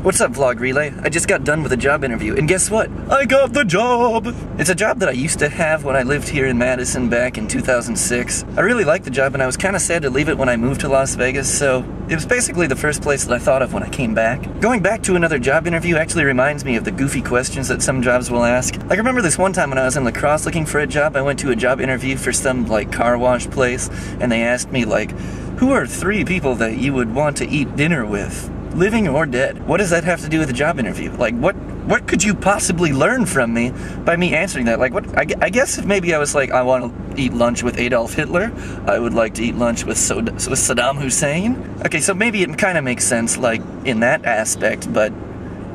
What's up, Vlogrelay? I just got done with a job interview, and guess what? I got the job! It's a job that I used to have when I lived here in Madison back in 2006. I really liked the job, and I was kind of sad to leave it when I moved to Las Vegas, so it was basically the first place that I thought of when I came back. Going back to another job interview actually reminds me of the goofy questions that some jobs will ask. Like, I remember this one time when I was in La Crosse looking for a job, I went to a job interview for some, like, car wash place, and they asked me, like, who are 3 people that you would want to eat dinner with? Living or dead? What does that have to do with a job interview? Like, what could you possibly learn from me by me answering that? Like, what? I guess if maybe I was like, I want to eat lunch with Adolf Hitler, I would like to eat lunch with Saddam Hussein. Okay, so maybe it kind of makes sense, like, in that aspect, but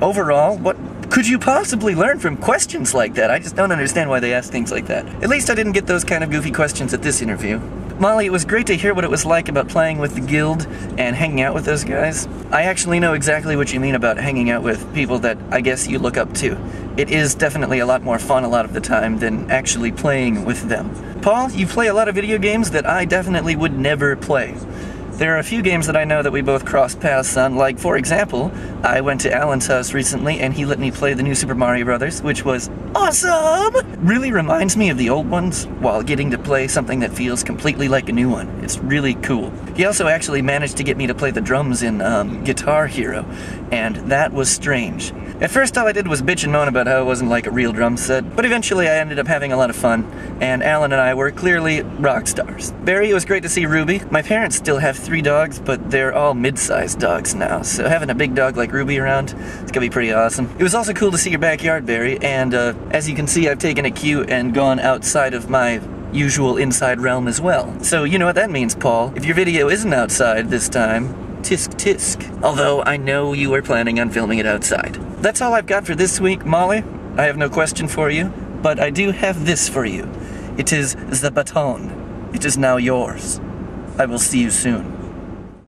overall, what could you possibly learn from questions like that? I just don't understand why they ask things like that. At least I didn't get those kind of goofy questions at this interview. Molly, it was great to hear what it was like about playing with the guild and hanging out with those guys. I actually know exactly what you mean about hanging out with people that I guess you look up to. It is definitely a lot more fun a lot of the time than actually playing with them. Paul, you play a lot of video games that I definitely would never play. There are a few games that I know that we both crossed paths on, like, for example, I went to Alan's house recently and he let me play the new Super Mario Brothers, which was awesome! Really reminds me of the old ones, while getting to play something that feels completely like a new one. It's really cool. He also actually managed to get me to play the drums in Guitar Hero, and that was strange. At first all I did was bitch and moan about how it wasn't like a real drum set, but eventually I ended up having a lot of fun, and Alan and I were clearly rock stars. Barry, it was great to see Ruby. My parents still have 3 dogs, but they're all mid-sized dogs now, so having a big dog like Ruby around, it's gonna be pretty awesome. It was also cool to see your backyard, Barry, and as you can see, I've taken a cue and gone outside of my usual inside realm as well. So you know what that means, Paul. If your video isn't outside this time, tisk tisk. Although I know you were planning on filming it outside. That's all I've got for this week, Molly. I have no question for you, but I do have this for you. It is the baton. It is now yours. I will see you soon.